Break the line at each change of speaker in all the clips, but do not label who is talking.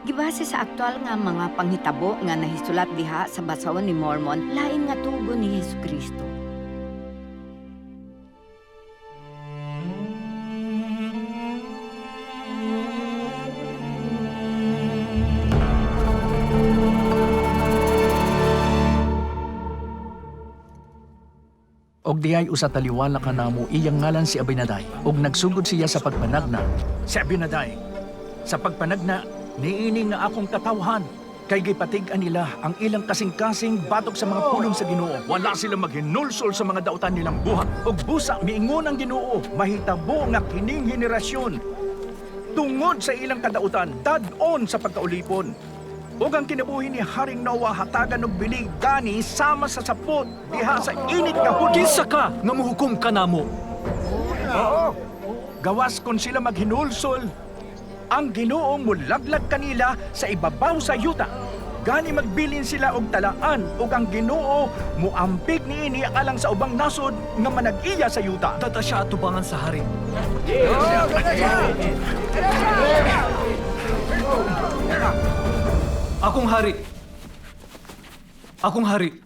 Gibase sa aktual nga mga panghitabo nga nahisulat diha sa basahon ni Mormon, lain nga tugon ni Hesukristo.
Og diay usa taliwala ka namo iyang ngalan si Abinaday. Og nagsugod siya sa pagpanagna. Si Abinaday, sa pagpanagna, niini nga akong katawhan. Kay gipatig-an nila ang ilang kasing-kasing batok sa mga pulong sa Ginoo. Wala sila maghinulsol sa mga dautan nilang buhat. Og busa miingon ang Ginoo, mahitabo nga kining henerasyon tungod sa ilang kadautan, dad-on sa pagkaulipon. Ug ang kinabuhi ni Haring Noah hatagan og binig gani sama sa sapot diha sa init nga hudyo.
Kinsa ka nga muhukom ka namo?
Oo. Gawas kon sila maghinulsol, ang Ginoo mulaglag kanila sa ibabaw sa yuta. Gani magbilin sila og talaan ug ang Ginoo muampig niini alang sa ubang nasod nga manag-iya sa yuta.
Data siya atubangan sa hari. Akong hari. Akong hari.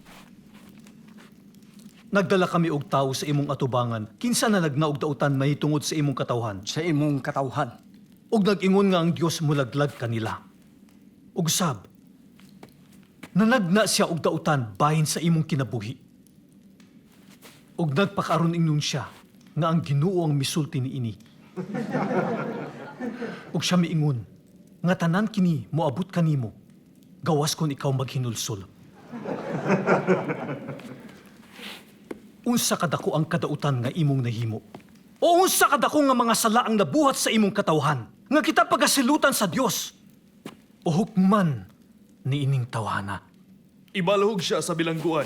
Nagdala kami og tawo sa imong atubangan. Kinsa na nagnaog dautan mahitungod sa imong katawhan.
Sa imong katawhan.
Og nag-ingon nga ang Dios mulaglag kanila. Og sab, nanagna siya og dautan bahin sa imong kinabuhi. Og nagpakaron ingnon siya nga ang Ginoo ang misulti niini. Og siya miingon nga tanan kini moabot kanimo. Gawas kon ikaw maghinulsol. Unsa kadako ang kadautan nga imong nahimo? O unsa kadako nga mga sala ang nabuhat sa imong katawhan? Nga kita pagasilutan sa Dios? O hukman ni ining tawhana?
Ibalhog siya sa bilangguan.